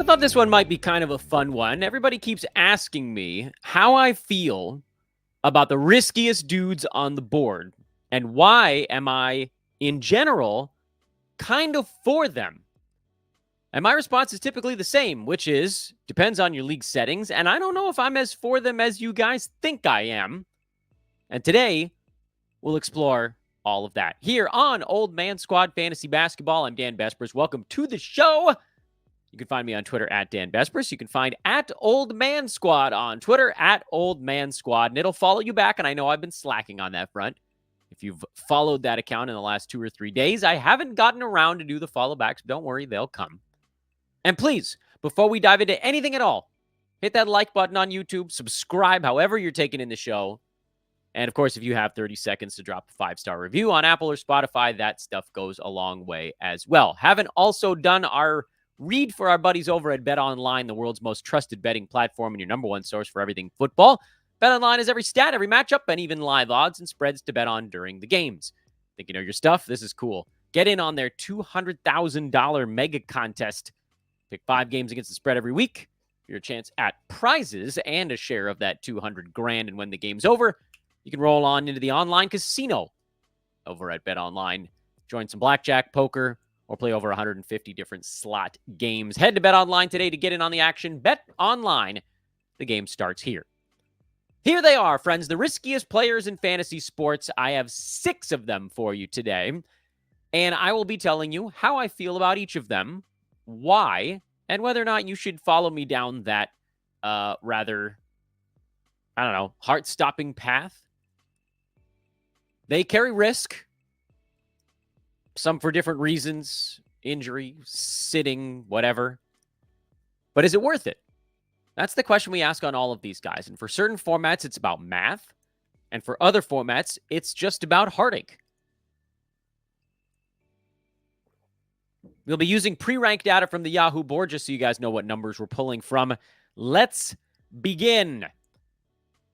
thought this one might be kind of a fun one. Everybody keeps asking me how I feel about the riskiest dudes on the board and why am I, in general, kind of for them. And my response is typically the same, which is depends on your league settings. And I don't know if I'm as for them as you guys think I am. And today, we'll explore all of that here on Old Man Squad Fantasy Basketball. I'm Dan Bespers. Welcome to the show. You can find me on Twitter at Dan Bespers. You can find at Old Man Squad on Twitter at Old Man Squad. And it'll follow you back. And I know I've been slacking on that front. If you've followed that account in the last 2 or 3 days, I haven't gotten around to do the follow backs. Don't worry, they'll come. And please, before we dive into anything at all, hit that like button on YouTube, subscribe however you're taking in the show. And of course, if you have 30 seconds to drop a 5-star review on Apple or Spotify, that stuff goes a long way as well. Haven't also done our read for our buddies over at BetOnline, the world's most trusted betting platform and your number one source for everything football. BetOnline is every stat, every matchup, and even live odds and spreads to bet on during the games. Think you know your stuff? This is cool. Get in on their $200,000 mega contest. Pick 5 games against the spread every week for your chance at prizes and a share of that $200,000. And when the game's over, you can roll on into the online casino over at BetOnline. Join some blackjack, poker, or play over 150 different slot games. Head to BetOnline today to get in on the action. BetOnline. The game starts here. Here they are, friends, the riskiest players in fantasy sports. I have 6 of them for you today, and I will be telling you how I feel about each of them, why, and whether or not you should follow me down that rather, heart-stopping path. They carry risk, some for different reasons, injury, sitting, whatever. But is it worth it? That's the question we ask on all of these guys. And for certain formats, it's about math. And for other formats, it's just about heartache. We'll be using pre-ranked data from the Yahoo board just so you guys know what numbers we're pulling from. Let's begin.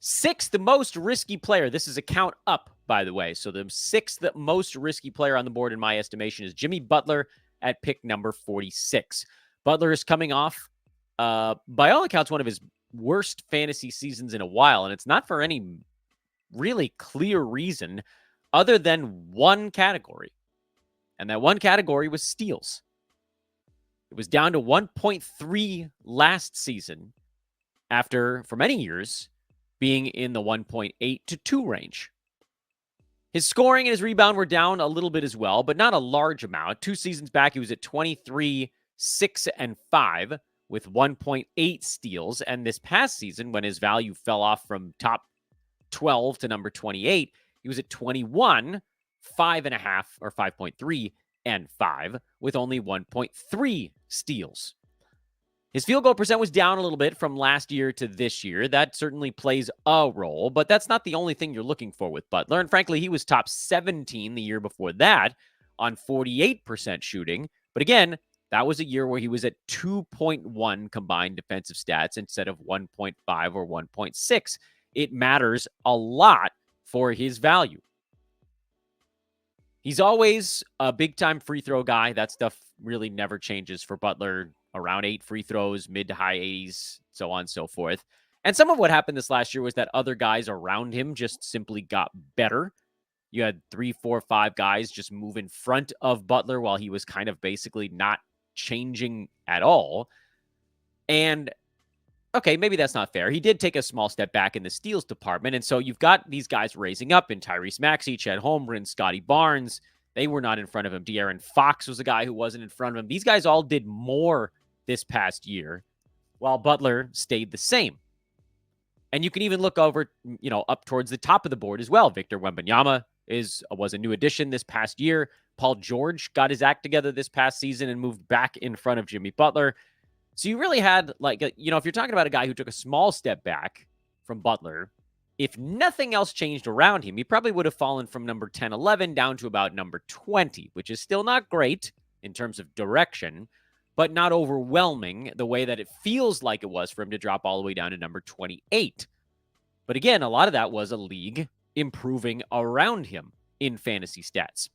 6th most risky player. This is a count up, by the way. So the 6th most risky player on the board, in my estimation, is Jimmy Butler at pick number 46. Butler is coming off, by all accounts, one of his worst fantasy seasons in a while. And it's not for any really clear reason other than one category. And that one category was steals. It was down to 1.3 last season after, for many years, being in the 1.8 to 2 range. His scoring and his rebound were down a little bit as well, but not a large amount. 2 seasons back, he was at 23, 6, and 5 with 1.8 steals. And this past season, when his value fell off from top 12 to number 28, he was at 21, 5.5, or 5.3, and 5 with only 1.3 steals. His field goal percent was down a little bit from last year to this year. That certainly plays a role, but that's not the only thing you're looking for with Butler. And frankly, he was top 17 the year before that on 48% shooting. But again, that was a year where he was at 2.1 combined defensive stats instead of 1.5 or 1.6. It matters a lot for his value. He's always a big-time free throw guy. That stuff really never changes for Butler. Around 8 free throws, mid to high 80s, so on and so forth. And some of what happened this last year was that other guys around him just simply got better. You had 3, 4, 5 guys just move in front of Butler while he was kind of basically not changing at all. And, okay, maybe that's not fair. He did take a small step back in the steals department, and so you've got these guys raising up in Tyrese Maxey, Chet Holmgren, Scotty Barnes. They were not in front of him. De'Aaron Fox was a guy who wasn't in front of him. These guys all did more this past year, while Butler stayed the same. And you can even look over, up towards the top of the board as well. Victor Wembanyama was a new addition this past year. Paul George got his act together this past season and moved back in front of Jimmy Butler. So you really had, if you're talking about a guy who took a small step back from Butler, if nothing else changed around him, he probably would have fallen from number 10, 11 down to about number 20, which is still not great in terms of direction, but not overwhelming the way that it feels like it was for him to drop all the way down to number 28. But again, a lot of that was a league improving around him in fantasy stats.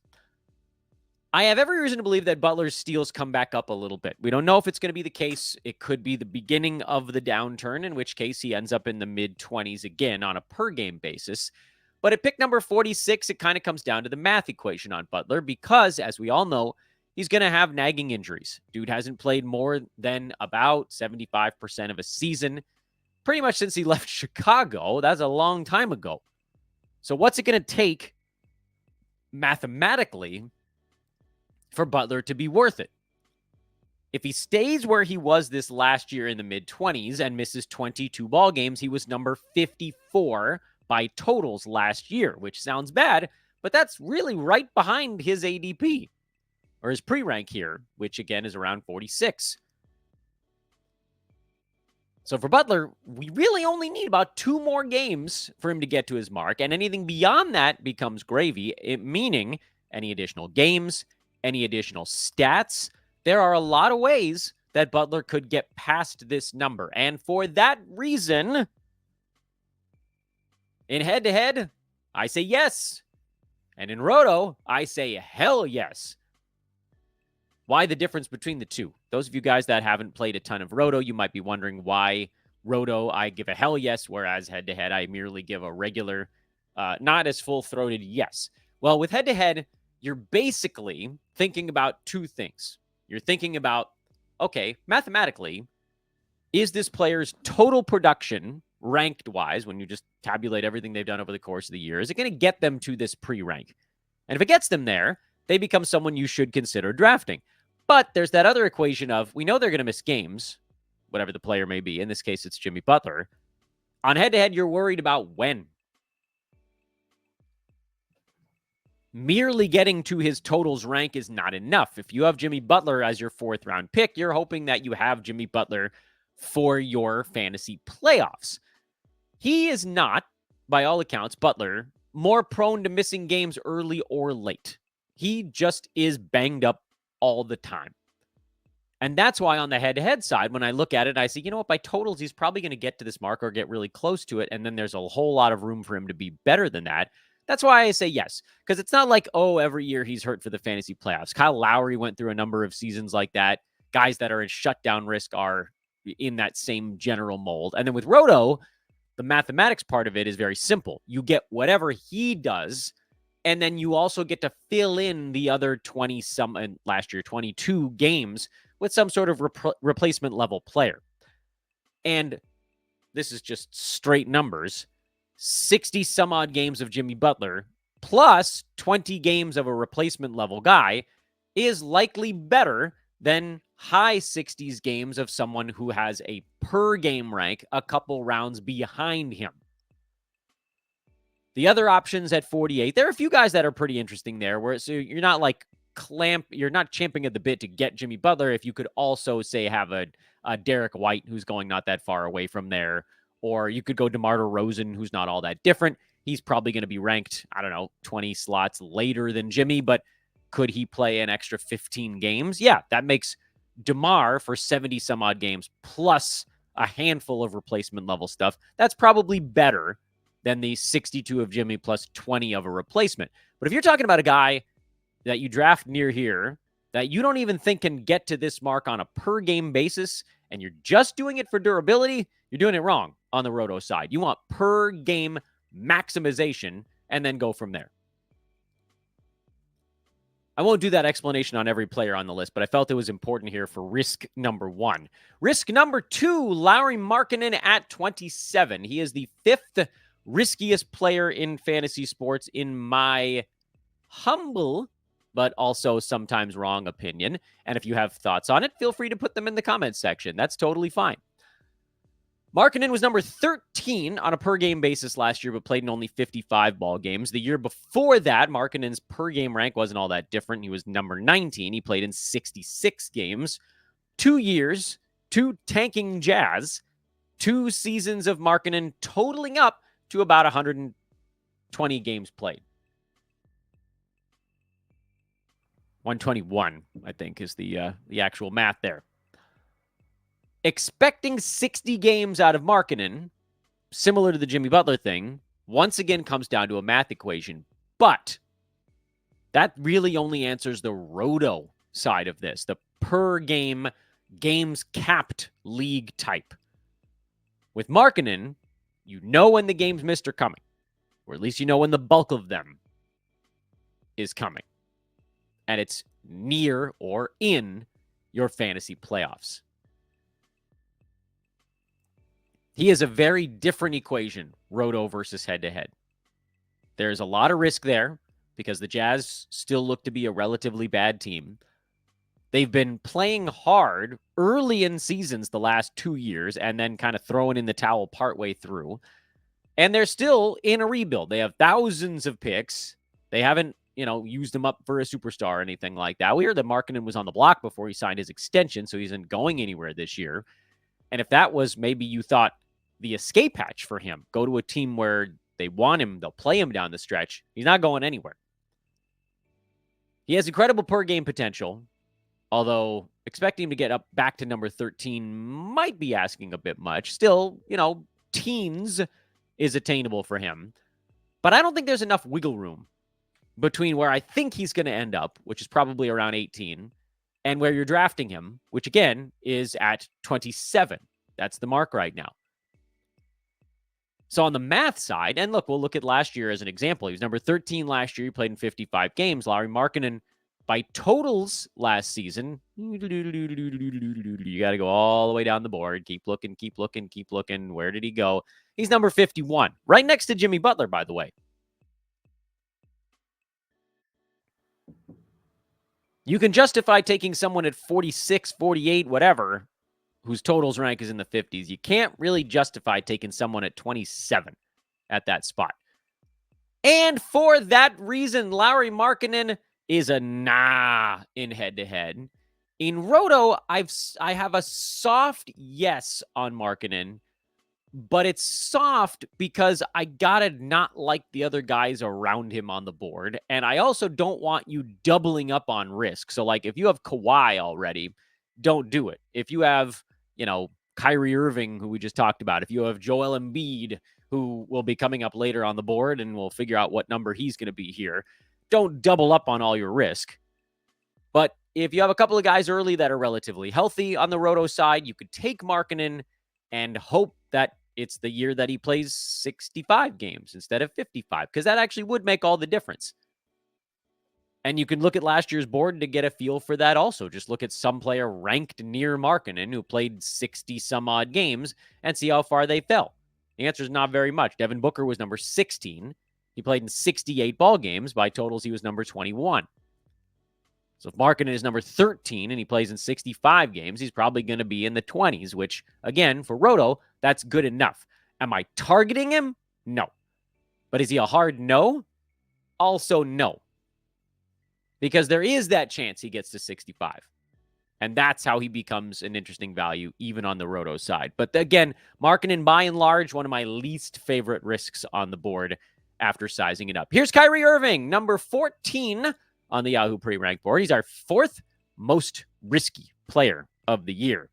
I have every reason to believe that Butler's steals come back up a little bit. We don't know if it's going to be the case. It could be the beginning of the downturn, in which case he ends up in the mid-20s again on a per-game basis. But at pick number 46, it kind of comes down to the math equation on Butler because, as we all know, he's going to have nagging injuries. Dude hasn't played more than about 75% of a season pretty much since he left Chicago. That's a long time ago. So what's it going to take mathematically for Butler to be worth it? If he stays where he was this last year in the mid-20s and misses 22 ball games, he was number 54 by totals last year, which sounds bad, but that's really right behind his ADP or his pre-rank here, which again is around 46. So for Butler, we really only need about 2 more games for him to get to his mark, and anything beyond that becomes gravy, meaning any additional games, any additional stats. There are a lot of ways that Butler could get past this number. And for that reason, in head-to-head, I say yes. And in roto, I say hell yes. Why the difference between the two? Those of you guys that haven't played a ton of roto, you might be wondering why roto I give a hell yes, whereas head-to-head I merely give a regular, not as full-throated yes. Well, with head-to-head, you're basically thinking about 2 things. You're thinking about, okay, mathematically, is this player's total production ranked-wise, when you just tabulate everything they've done over the course of the year, is it going to get them to this pre-rank? And if it gets them there, they become someone you should consider drafting. But there's that other equation of, we know they're going to miss games, whatever the player may be. In this case, it's Jimmy Butler. On head-to-head, you're worried about when. Merely getting to his totals rank is not enough. If you have Jimmy Butler as your 4th round pick, you're hoping that you have Jimmy Butler for your fantasy playoffs. He is not, by all accounts, Butler, more prone to missing games early or late. He just is banged up all the time. And that's why on the head-to-head side, when I look at it, I see, you know what, by totals, he's probably going to get to this mark or get really close to it. And then there's a whole lot of room for him to be better than that. That's why I say yes, because it's not like, oh, every year he's hurt for the fantasy playoffs. Kyle Lowry went through a number of seasons like that. Guys that are in shutdown risk are in that same general mold. And then with roto, the mathematics part of it is very simple. You get whatever he does, and then you also get to fill in the other 20-some, and last year, 22 games with some sort of replacement level player. And this is just straight numbers. 60 some odd games of Jimmy Butler plus 20 games of a replacement level guy is likely better than high 60s games of someone who has a per game rank a couple rounds behind him. The other options at 48, there are a few guys that are pretty interesting there, where so you're not like you're not champing at the bit to get Jimmy Butler if you could also say have a Derek White who's going not that far away from there. Or you could go DeMar DeRozan, who's not all that different. He's probably going to be ranked, 20 slots later than Jimmy, but could he play an extra 15 games? Yeah, that makes DeMar for 70 some odd games plus a handful of replacement level stuff. That's probably better than the 62 of Jimmy plus 20 of a replacement. But if you're talking about a guy that you draft near here that you don't even think can get to this mark on a per game basis, and you're just doing it for durability, you're doing it wrong on the roto side. You want per game maximization and then go from there. I won't do that explanation on every player on the list, but I felt it was important here for risk number 1. Risk number 2, Lauri Markkanen at 27. He is the 5th riskiest player in fantasy sports in my humble but also sometimes wrong opinion. And if you have thoughts on it, feel free to put them in the comments section. That's totally fine. Markkanen was number 13 on a per-game basis last year, but played in only 55 ball games. The year before that, Markkanen's per-game rank wasn't all that different. He was number 19. He played in 66 games. 2 years, 2 tanking Jazz, 2 seasons of Markkanen totaling up to about 120 games played. 121, I think, is the actual math there. Expecting 60 games out of Markkanen, similar to the Jimmy Butler thing, once again comes down to a math equation. But That really only answers the roto side of this, the per game, games capped league type. With Markkanen, you know when the games missed are coming, or at least you know when the bulk of them is coming. And it's near or in your fantasy playoffs. He is a very different equation, roto versus head-to-head. There's a lot of risk there because the Jazz still look to be a relatively bad team. They've been playing hard early in seasons the last 2 years and then kind of throwing in the towel partway through. And they're still in a rebuild. They have thousands of picks. They haven't, used them up for a superstar or anything like that. We heard that Markkanen was on the block before he signed his extension, so he isn't going anywhere this year. And if that was maybe you thought the escape hatch for him, go to a team where they want him, they'll play him down the stretch, he's not going anywhere. He has incredible per game potential, although expecting him to get up back to number 13 might be asking a bit much. Still, teens is attainable for him. But I don't think there's enough wiggle room between where I think he's going to end up, which is probably around 18, and where you're drafting him, which again is at 27. That's the mark right now. So on the math side, and look, we'll look at last year as an example. He was number 13 last year. He played in 55 games. Lauri Markkanen, by totals last season, you got to go all the way down the board. Keep looking, keep looking, keep looking. Where did he go? He's number 51, right next to Jimmy Butler, by the way. You can justify taking someone at 46, 48, whatever, whose totals rank is in the 50s. You can't really justify taking someone at 27 at that spot. And for that reason, Lauri Markkanen is a nah in head-to-head. In roto, I have a soft yes on Markkanen, but it's soft because I gotta not like the other guys around him on the board, and I also don't want you doubling up on risk. So, like, if you have Kawhi already, don't do it. If you have, Kyrie Irving, who we just talked about, if you have Joel Embiid, who will be coming up later on the board, and we'll figure out what number he's going to be here, don't double up on all your risk. But if you have a couple of guys early that are relatively healthy on the roto side, you could take Markkanen and hope that it's the year that he plays 65 games instead of 55, because that actually would make all the difference. And you can look at last year's board to get a feel for that also. Just look at some player ranked near Markkanen who played 60-some-odd games and see how far they fell. The answer is not very much. Devin Booker was number 16. He played in 68 ball games. By totals, he was number 21. So if Markkanen is number 13 and he plays in 65 games, he's probably going to be in the 20s, which, again, for roto, that's good enough. Am I targeting him? No. But is he a hard no? Also no. Because there is that chance he gets to 65. And that's how he becomes an interesting value, even on the roto side. But again, Markkanen, by and large, one of my least favorite risks on the board after sizing it up. Here's Kyrie Irving, number 14 on the Yahoo pre-ranked board. He's our fourth most risky player of the year.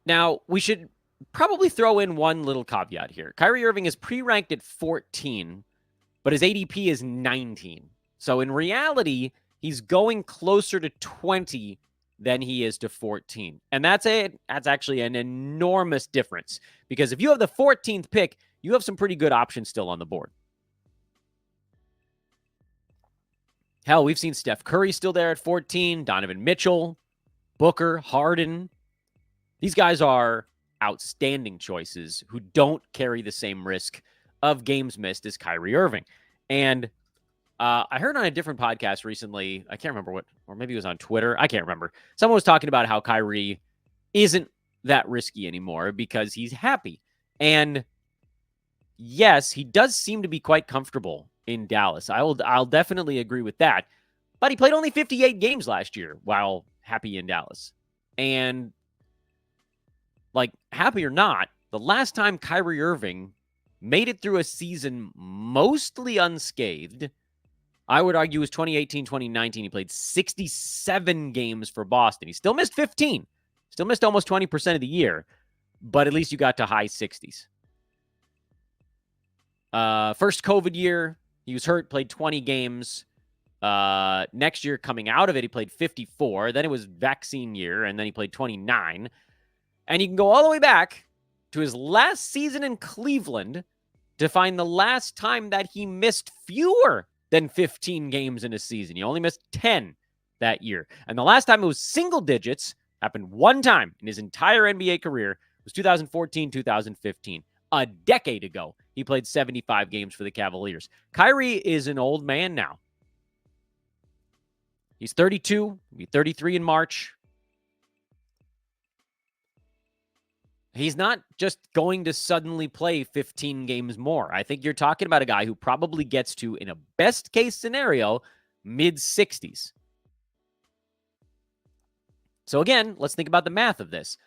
Now, we should probably throw in one little caveat here. Kyrie Irving is pre-ranked at 14, but his ADP is 19. So in reality, he's going closer to 20 than he is to 14. And that's actually an enormous difference, because if you have the 14th pick, you have some pretty good options still on the board. Hell, we've seen Steph Curry still there at 14, Donovan Mitchell, Booker, Harden. These guys are outstanding choices who don't carry the same risk of games missed as Kyrie Irving. And I heard on a different podcast recently, I can't remember what, or maybe it was on Twitter, I can't remember. Someone was talking about how Kyrie isn't that risky anymore because he's happy. And yes, he does seem to be quite comfortable in Dallas. I'll definitely agree with that. But he played only 58 games last year while happy in Dallas. And like, happy or not, the last time Kyrie Irving made it through a season mostly unscathed, I would argue, was 2018, 2019. He played 67 games for Boston. He still missed 15. Still missed almost 20% of the year. but at least you got to high 60s. First COVID year, he was hurt, played 20 games. Next year, coming out of it, he played 54. Then it was vaccine year, and then he played 29. And you can go all the way back to his last season in Cleveland to find the last time that he missed fewer than 15 games in a season. He only missed 10 that year. And the last time it was single digits, happened one time in his entire NBA career, was 2014, 2015. A decade ago, he played 75 games for the Cavaliers. Kyrie is an old man now. He's 32, he'll be 33 in March. He's not just going to suddenly play 15 games more. I think you're talking about a guy who probably gets to, in a best case scenario, mid-60s. So again, let's think about the math of this.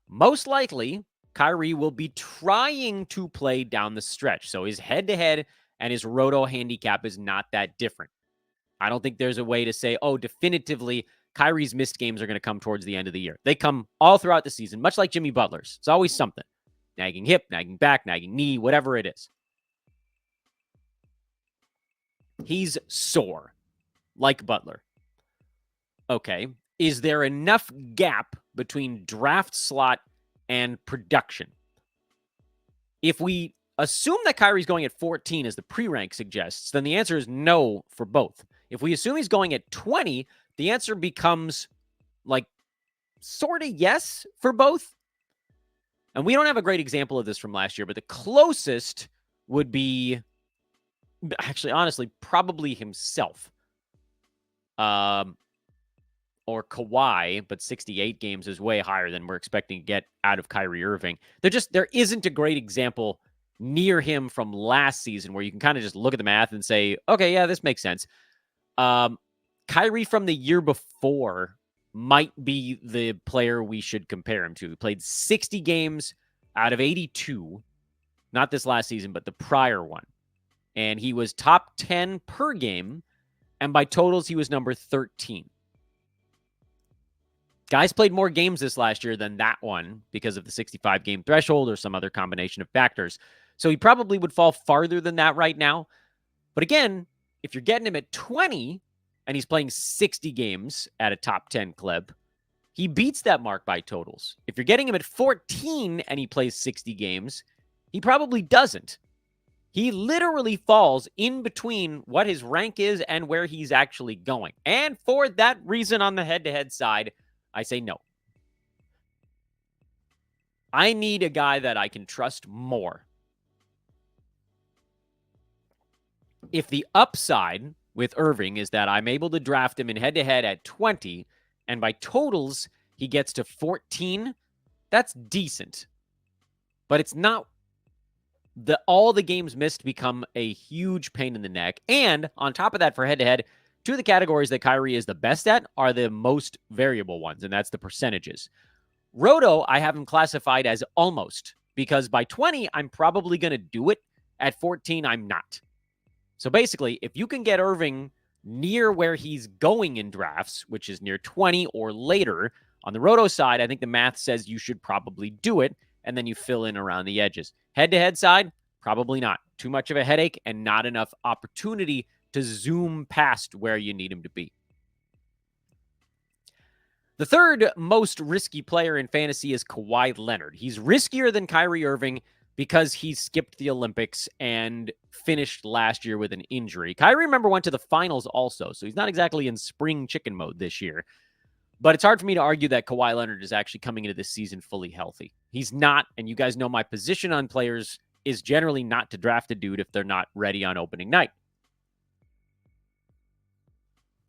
Most likely, Kyrie will be trying to play down the stretch. So his head-to-head and his roto handicap is not that different. I don't think there's a way to say, oh, definitively, Kyrie's missed games are going to come towards the end of the year. They come all throughout the season, much like Jimmy Butler's. It's always something. Nagging hip, nagging back, nagging knee, whatever it is. He's sore, like Butler. Okay. Is there enough gap between draft slot and production? If we assume that Kyrie's going at 14, as the pre-rank suggests, then the answer is no for both. If we assume he's going at 20, the answer becomes like sort of yes for both. And we don't have a great example of this from last year, but the closest would be, actually, honestly, probably himself. Or Kawhi, but 68 games is way higher than we're expecting to get out of Kyrie Irving. There isn't a great example near him from last season where you can kind of just look at the math and say, okay, yeah, this makes sense. Kyrie from the year before might be the player we should compare him to. He played 60 games out of 82, not this last season, but the prior one. And he was top 10 per game, and by totals, he was number 13. Guys played more games this last year than that one because of the 65-game threshold or some other combination of factors. So he probably would fall farther than that right now. But again, if you're getting him at 20 and he's playing 60 games at a top 10 clip, he beats that mark by totals. If you're getting him at 14 and he plays 60 games, he probably doesn't. He literally falls in between what his rank is and where he's actually going. And for that reason, on the head-to-head side, I say no. I need a guy that I can trust more. If the upside with Irving is that I'm able to draft him in head-to-head at 20, and by totals, he gets to 14, that's decent. But it's not all the games missed become a huge pain in the neck. And on top of that, for head-to-head, two of the categories that Kyrie is the best at are the most variable ones, and that's the percentages. Roto, I have him classified as almost, because by 20, I'm probably going to do it. At 14, I'm not. So basically, if you can get Irving near where he's going in drafts, which is near 20 or later, on the Roto side, I think the math says you should probably do it, and then you fill in around the edges. Head-to-head side, probably not. Too much of a headache and not enough opportunity to zoom past where you need him to be. The third most risky player in fantasy is Kawhi Leonard. He's riskier than Kyrie Irving because he skipped the Olympics and finished last year with an injury. Kyrie, remember, went to the finals also, so he's not exactly in spring chicken mode this year. But it's hard for me to argue that Kawhi Leonard is actually coming into this season fully healthy. He's not, and you guys know my position on players is generally not to draft a dude if they're not ready on opening night.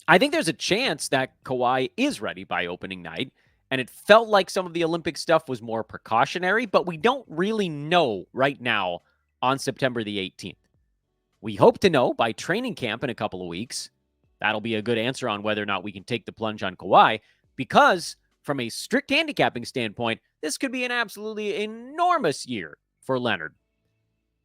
I think there's a chance that Kawhi is ready by opening night, and it felt like some of the Olympic stuff was more precautionary, but we don't really know right now on September the 18th. We hope to know by training camp in a couple of weeks. That'll be a good answer on whether or not we can take the plunge on Kawhi, because from a strict handicapping standpoint, this could be an absolutely enormous year for Leonard.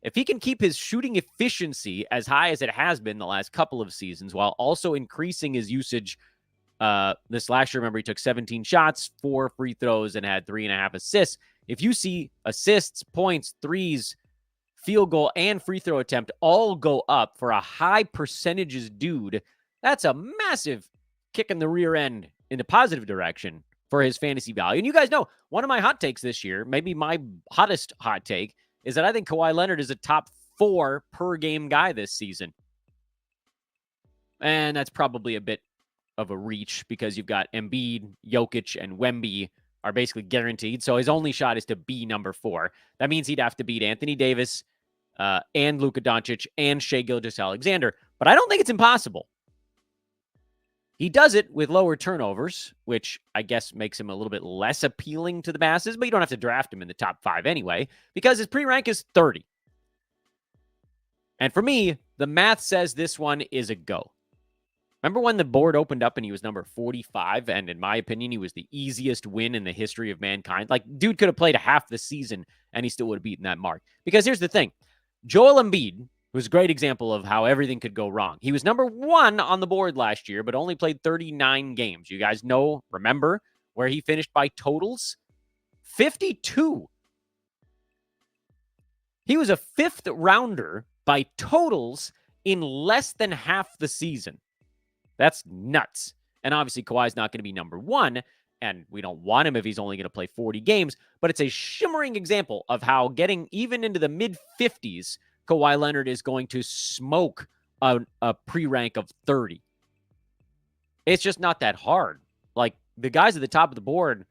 If he can keep his shooting efficiency as high as it has been the last couple of seasons, while also increasing his usage, this last year, remember, he took 17 shots, 4 free throws, and had 3.5 assists. If you see assists, points, threes, field goal, and free throw attempt all go up for a high percentages dude, that's a massive kick in the rear end in the positive direction for his fantasy value. And you guys know, one of my hot takes this year, maybe my hottest hot take, is that I think Kawhi Leonard is a top 4 per game guy this season. And that's probably a bit of a reach because you've got Embiid, Jokic, and Wemby are basically guaranteed. So his only shot is to be number 4. That means he'd have to beat Anthony Davis and Luka Doncic and Shai Gilgeous-Alexander. But I don't think it's impossible. He does it with lower turnovers, which I guess makes him a little bit less appealing to the masses, but you don't have to draft him in the top 5 anyway, because his pre-rank is 30. And for me, the math says this one is a go. Remember when the board opened up and he was number 45, and in my opinion, he was the easiest win in the history of mankind? Like, dude could have played half the season, and he still would have beaten that mark. Because here's the thing. Joel Embiid was a great example of how everything could go wrong. He was number 1 on the board last year, but only played 39 games. You guys remember where he finished by totals? 52. He was a 5th rounder by totals in less than half the season. That's nuts. And obviously, Kawhi's not going to be number 1, and we don't want him if he's only going to play 40 games, but it's a shimmering example of how getting even into the mid-50s, Kawhi Leonard is going to smoke a pre-rank of 30. It's just not that hard. Like, the guys at the top of the board,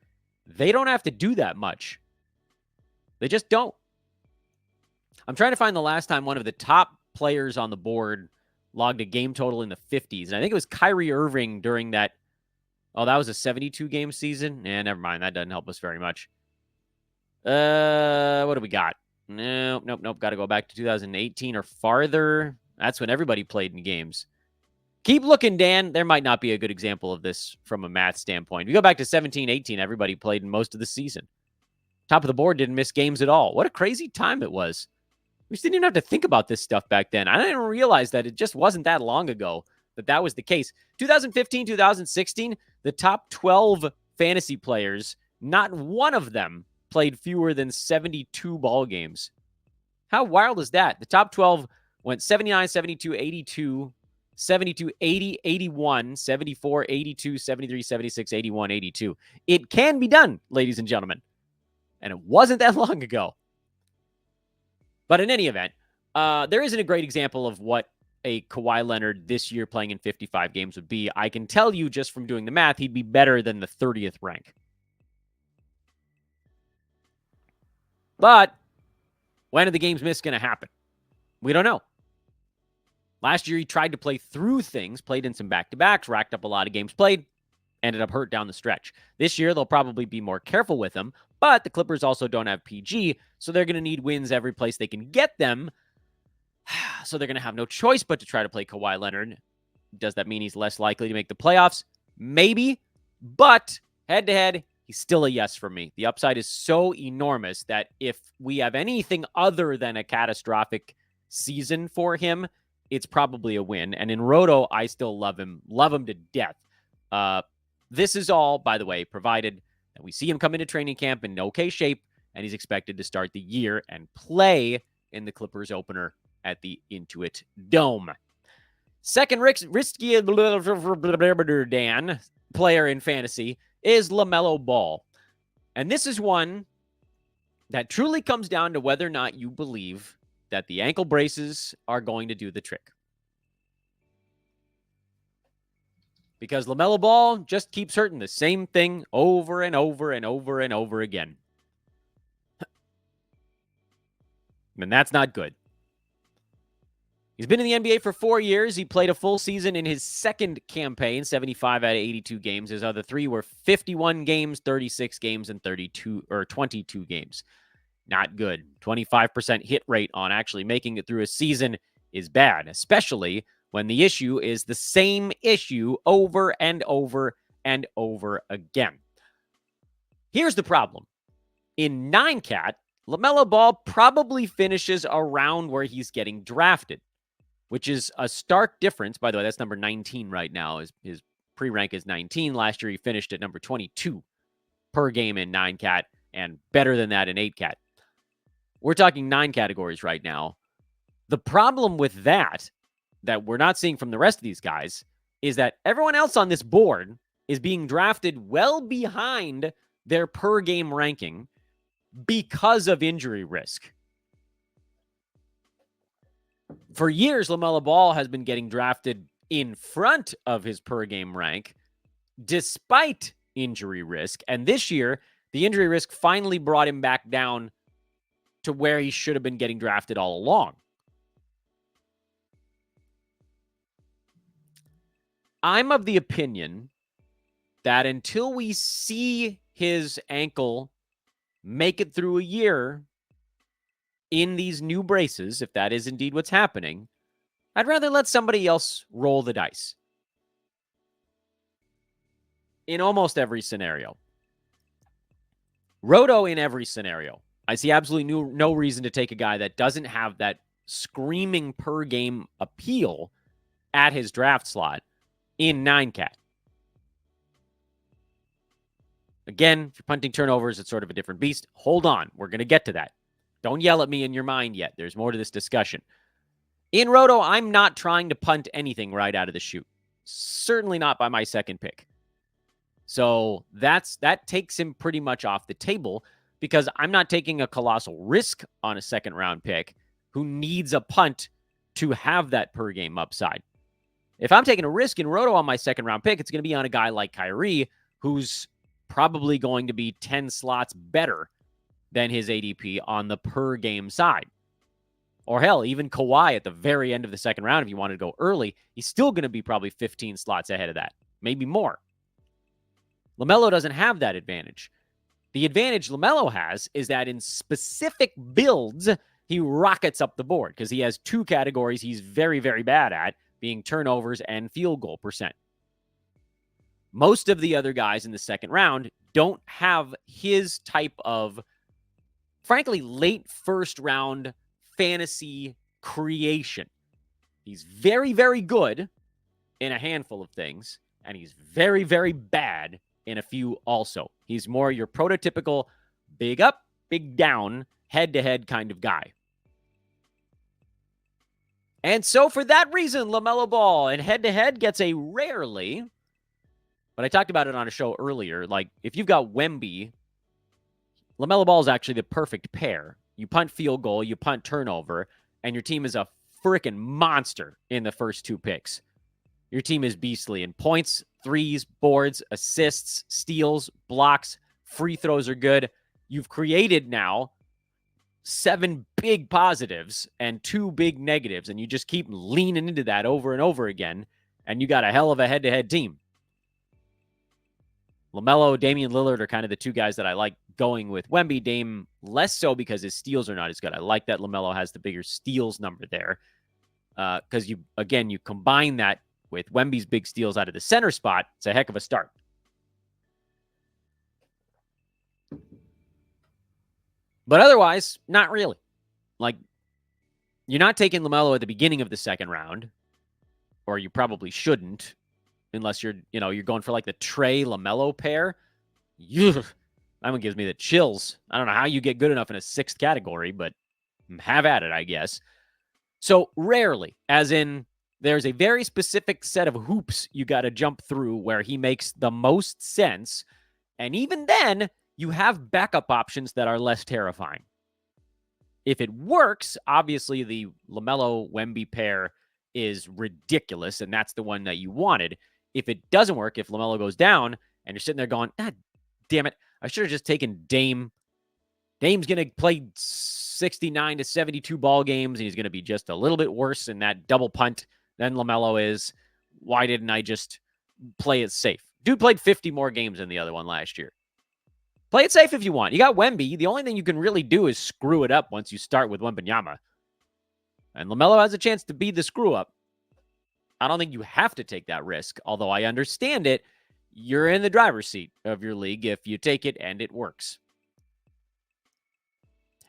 they don't have to do that much. They just don't. I'm trying to find the last time one of the top players on the board logged a game total in the 50s. And I think it was Kyrie Irving during that. Oh, that was a 72-game season? Never mind. That doesn't help us very much. What do we got? Nope. Got to go back to 2018 or farther. That's when everybody played in games. Keep looking, Dan. There might not be a good example of this from a math standpoint. If you go back to 17-18, everybody played in most of the season. Top of the board didn't miss games at all. What a crazy time it was. We just didn't even have to think about this stuff back then. I didn't realize that it just wasn't that long ago that was the case. 2015, 2016, the top 12 fantasy players, not one of them played fewer than 72 ball games. How wild is that? The top 12 went 79, 72, 82, 72, 80, 81, 74, 82, 73, 76, 81, 82. It can be done, ladies and gentlemen. And it wasn't that long ago. But in any event, there isn't a great example of what a Kawhi Leonard this year playing in 55 games would be. I can tell you just from doing the math, he'd be better than the 30th rank. But when are the games missed going to happen? We don't know. Last year, he tried to play through things, played in some back-to-backs, racked up a lot of games played, ended up hurt down the stretch. This year, they'll probably be more careful with him, but the Clippers also don't have PG, so they're going to need wins every place they can get them. So they're going to have no choice but to try to play Kawhi Leonard. Does that mean he's less likely to make the playoffs? Maybe, but head-to-head, he's still a yes for me. The upside is so enormous that if we have anything other than a catastrophic season for him, it's probably a win. And in Roto, I still love him to death. This is all, by the way, provided that we see him come into training camp in okay shape, and he's expected to start the year and play in the Clippers opener at the Intuit Dome. Second risky Dan player in fantasy is LaMelo Ball. And this is one that truly comes down to whether or not you believe that the ankle braces are going to do the trick. Because LaMelo Ball just keeps hurting the same thing over and over and over and over again. And that's not good. He's been in the NBA for 4 years. He played a full season in his second campaign, 75 out of 82 games. His other 3 were 51 games, 36 games, and 22 games. Not good. 25% hit rate on actually making it through a season is bad, especially when the issue is the same issue over and over and over again. Here's the problem. In 9-cat, LaMelo Ball probably finishes around where he's getting drafted, which is a stark difference. By the way, that's number 19 right now. His pre-rank is 19. Last year, he finished at number 22 per game in 9-cat. and better than that in 8-cat. We're talking 9 categories right now. The problem with that we're not seeing from the rest of these guys is that everyone else on this board is being drafted well behind their per game ranking because of injury risk. For years, LaMelo Ball has been getting drafted in front of his per game rank despite injury risk. And this year, the injury risk finally brought him back down to where he should have been getting drafted all along. I'm of the opinion that until we see his ankle make it through a year in these new braces, if that is indeed what's happening, I'd rather let somebody else roll the dice. In almost every scenario. Roto in every scenario. I see absolutely no reason to take a guy that doesn't have that screaming per game appeal at his draft slot in 9-cat. Again, if you're punting turnovers, it's sort of a different beast. Hold on. We're going to get to that. Don't yell at me in your mind yet. There's more to this discussion. In Roto, I'm not trying to punt anything right out of the chute. Certainly not by my second pick. So that takes him pretty much off the table because I'm not taking a colossal risk on a second round pick who needs a punt to have that per game upside. If I'm taking a risk in Roto on my second round pick, it's going to be on a guy like Kyrie, who's probably going to be 10 slots better than his ADP on the per game side. Or hell, even Kawhi at the very end of the second round, if you wanted to go early, he's still going to be probably 15 slots ahead of that, maybe more. LaMelo doesn't have that advantage. The advantage LaMelo has is that in specific builds, he rockets up the board because he has 2 categories he's very, very bad at, being turnovers and field goal percent. Most of the other guys in the second round don't have his type of, frankly, late first round fantasy creation. He's very, very good in a handful of things, and he's very, very bad in a few also. He's more your prototypical big up, big down, head-to-head kind of guy. And so for that reason, LaMelo Ball and head-to-head gets a rarely, but I talked about it on a show earlier, like if you've got Wemby, LaMelo Ball is actually the perfect pair. You punt field goal, you punt turnover, and your team is a freaking monster in the first 2 picks. Your team is beastly in points, threes, boards, assists, steals, blocks, free throws are good. You've created now 7 big positives and 2 big negatives, and you just keep leaning into that over and over again, and you got a hell of a head-to-head team. LaMelo, Damian Lillard are kind of the 2 guys that I like going with. Wemby, Dame, less so because his steals are not as good. I like that LaMelo has the bigger steals number there because you combine that with Wemby's big steals out of the center spot. It's a heck of a start. But otherwise, not really. Like, you're not taking LaMelo at the beginning of the second round, or you probably shouldn't, unless you're going for like the Trey LaMelo pair. That one gives me the chills. I don't know how you get good enough in a 6th category, but have at it, I guess. So rarely, as in there's a very specific set of hoops you got to jump through where he makes the most sense. And even then, you have backup options that are less terrifying. If it works, obviously the LaMelo-Wemby pair is ridiculous, and that's the one that you wanted. If it doesn't work, if LaMelo goes down, and you're sitting there going, God damn it, I should have just taken Dame. Dame's going to play 69 to 72 ball games, and he's going to be just a little bit worse in that double punt than LaMelo is. Why didn't I just play it safe? Dude played 50 more games than the other one last year. Play it safe if you want. You got Wemby. The only thing you can really do is screw it up once you start with Wembanyama. And LaMelo has a chance to be the screw up. I don't think you have to take that risk, although I understand it. You're in the driver's seat of your league if you take it and it works.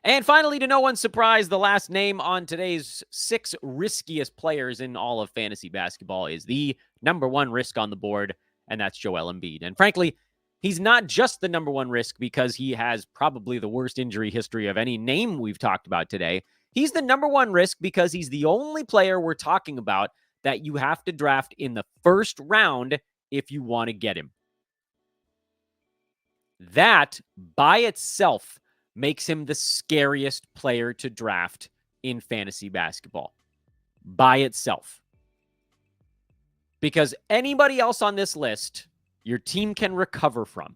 And finally, to no one's surprise, the last name on today's 6 riskiest players in all of fantasy basketball is the number 1 risk on the board, and that's Joel Embiid. And frankly, He's not just the number one risk because he has probably the worst injury history of any name we've talked about today. He's the number one risk because he's the only player we're talking about that you have to draft in the first round if you want to get him. That by itself makes him the scariest player to draft in fantasy basketball. By itself. Because anybody else on this list, your team can recover from.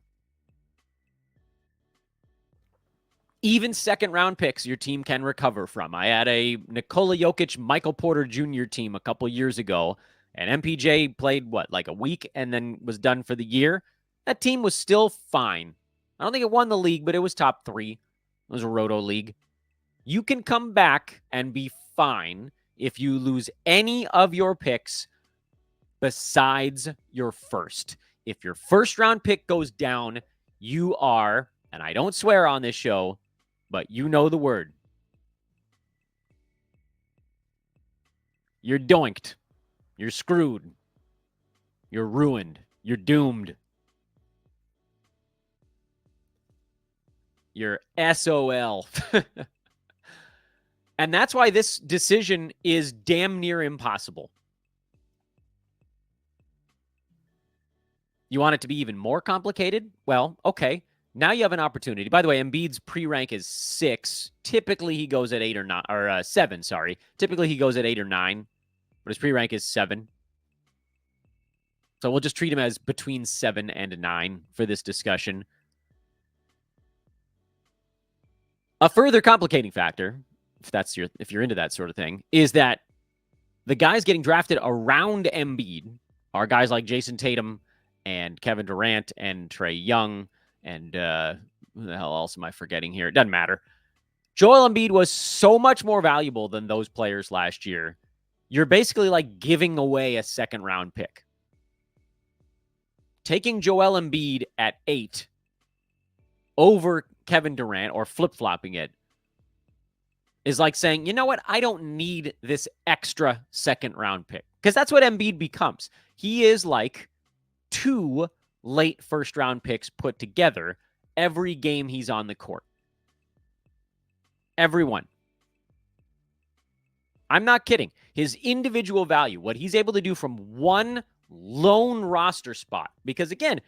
Even second round picks, your team can recover from. I had a Nikola Jokic, Michael Porter Jr. team a couple years ago, and MPJ played, like a week and then was done for the year. That team was still fine. I don't think it won the league, but it was top 3. It was a roto league. You can come back and be fine if you lose any of your picks besides your first. If your first round pick goes down, you are, and I don't swear on this show, but you know the word. You're doinked. You're screwed. You're ruined. You're doomed. You're SOL. And that's why this decision is damn near impossible. You want it to be even more complicated? Well, okay. Now you have an opportunity. By the way, Embiid's pre-rank is 6. Typically, he goes at 8 or 9, or 7, sorry. Typically, he goes at 8 or 9, but his pre-rank is 7. So we'll just treat him as between 7 and 9 for this discussion. A further complicating factor, if you're into that sort of thing, is that the guys getting drafted around Embiid are guys like Jason Tatum and Kevin Durant and Trae Young and who the hell else am I forgetting here? It doesn't matter. Joel Embiid was so much more valuable than those players last year. You're basically like giving away a second round pick. Taking Joel Embiid at 8 over Kevin Durant or flip-flopping it is like saying, you know what? I don't need this extra second round pick. Because that's what Embiid becomes. He is like 2 late first round picks put together every game he's on the court. Everyone. I'm not kidding. His individual value, what he's able to do from one lone roster spot, because again,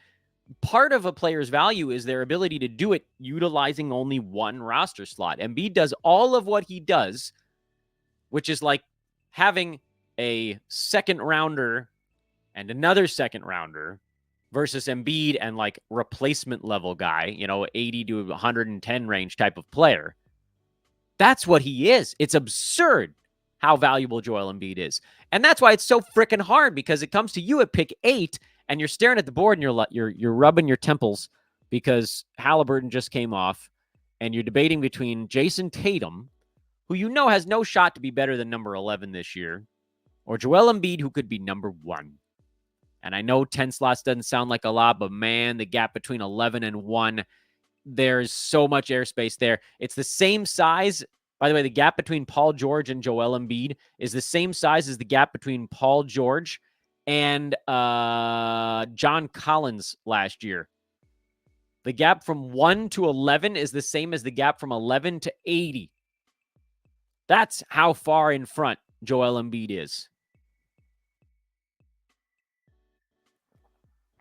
part of a player's value is their ability to do it utilizing only one roster slot. Embiid does all of what he does, which is like having a second rounder and another second rounder versus Embiid and like replacement level guy, 80 to 110 range type of player. That's what he is. It's absurd how valuable Joel Embiid is. And that's why it's so freaking hard, because it comes to you at pick 8 and you're staring at the board and you're rubbing your temples because Halliburton just came off, and you're debating between Jason Tatum, who has no shot to be better than number 11 this year, or Joel Embiid, who could be number 1. And I know 10 slots doesn't sound like a lot, but man, the gap between 11 and 1, there's so much airspace there. It's the same size. By the way, the gap between Paul George and Joel Embiid is the same size as the gap between Paul George and John Collins last year. The gap from 1 to 11 is the same as the gap from 11 to 80. That's how far in front Joel Embiid is.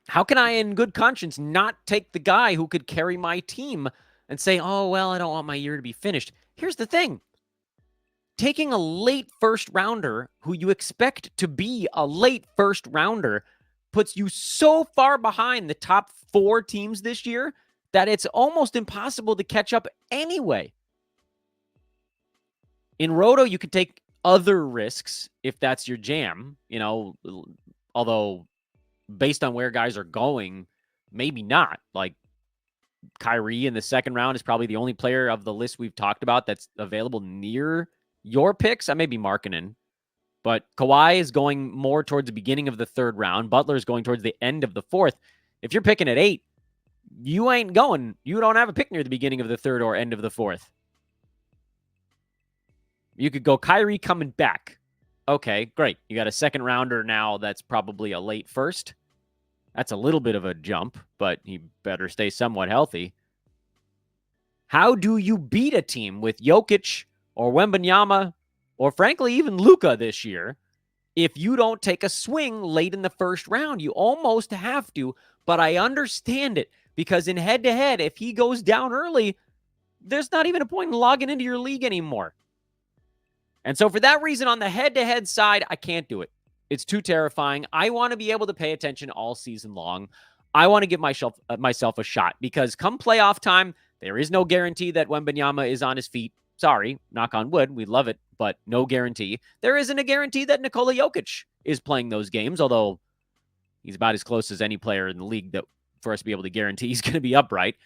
How can I, in good conscience, not take the guy who could carry my team and say, oh, well, I don't want my year to be finished? Here's the thing. Taking a late first rounder who you expect to be a late first rounder puts you so far behind the top 4 teams this year that it's almost impossible to catch up anyway. In Roto, you could take other risks if that's your jam, although based on where guys are going, maybe not. Like Kyrie in the second round is probably the only player of the list we've talked about that's available near your picks. I may be Markkanen, but Kawhi is going more towards the beginning of the third round. Butler is going towards the end of the fourth. If you're picking at 8, you ain't going. You don't have a pick near the beginning of the third or end of the fourth. You could go Kyrie coming back. Okay, great. You got a second rounder now that's probably a late first. That's a little bit of a jump, but he better stay somewhat healthy. How do you beat a team with Jokic or Wembanyama or frankly even Luka this year if you don't take a swing late in the first round? You almost have to, but I understand it because in head-to-head, if he goes down early, there's not even a point in logging into your league anymore. And so for that reason, on the head-to-head side, I can't do it. It's too terrifying. I want to be able to pay attention all season long. I want to give myself a shot because come playoff time, there is no guarantee that Wembanyama is on his feet. Sorry, knock on wood, we love it, but no guarantee. There isn't a guarantee that Nikola Jokic is playing those games, although he's about as close as any player in the league that for us to be able to guarantee he's going to be upright.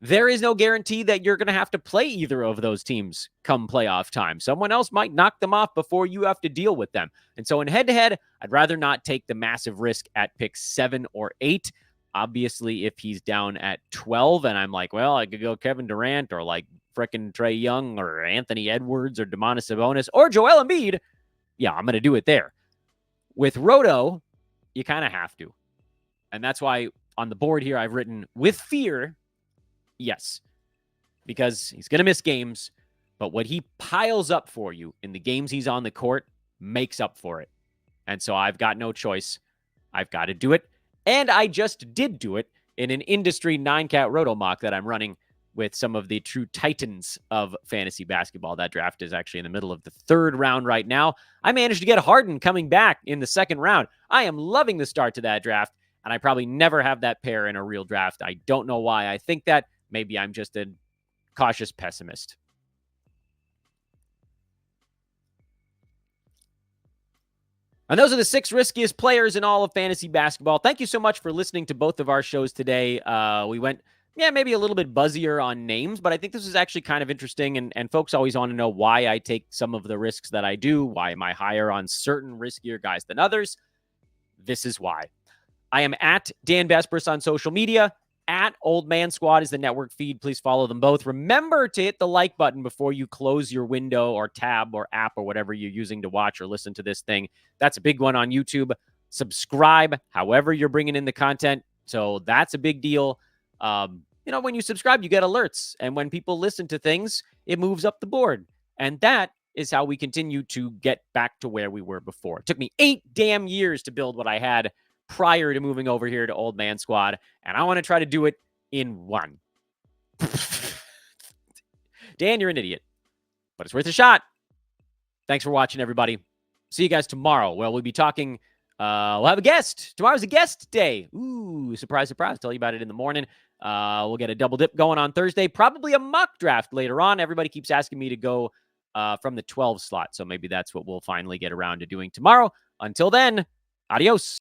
There is no guarantee that you're going to have to play either of those teams come playoff time. Someone else might knock them off before you have to deal with them. And so in head-to-head, I'd rather not take the massive risk at pick 7 or 8. Obviously, if he's down at 12 and I'm like, well, I could go Kevin Durant or like frickin' Trae Young or Anthony Edwards or Domantas Sabonis or Joel Embiid, yeah, I'm going to do it there. With Roto, you kind of have to. And that's why on the board here I've written with fear. Yes, because he's going to miss games, but what he piles up for you in the games he's on the court makes up for it. And so I've got no choice. I've got to do it. And I just did do it in an industry 9-cat roto mock that I'm running with some of the true titans of fantasy basketball. That draft is actually in the middle of the 3rd round right now. I managed to get Harden coming back in the 2nd round. I am loving the start to that draft, and I probably never have that pair in a real draft. I don't know why I think that. Maybe I'm just a cautious pessimist. And those are the 6 riskiest players in all of fantasy basketball. Thank you so much for listening to both of our shows today. We went, maybe a little bit buzzier on names, but I think this is actually kind of interesting. And folks always want to know why I take some of the risks that I do. Why am I higher on certain riskier guys than others? This is why. I am at Dan Vespris on social media. At Old Man Squad is the network feed. Please follow them both. Remember to hit the like button before you close your window or tab or app or whatever you're using to watch or listen to this thing. That's a big one on YouTube. Subscribe, however you're bringing in the content. So that's a big deal. When you subscribe, you get alerts. And when people listen to things, it moves up the board. And that is how we continue to get back to where we were before. It took me 8 damn years to build what I had prior to moving over here to Old Man Squad, and I want to try to do it in 1. Dan, you're an idiot, but it's worth a shot. Thanks for watching, everybody. See you guys tomorrow. Well, we'll be talking, we'll have a guest. Tomorrow's a guest day. Ooh, surprise, surprise. Tell you about it in the morning. We'll get a double dip going on Thursday, probably a mock draft later on. Everybody keeps asking me to go from the 12 slot, so maybe that's what we'll finally get around to doing tomorrow. Until then, adios.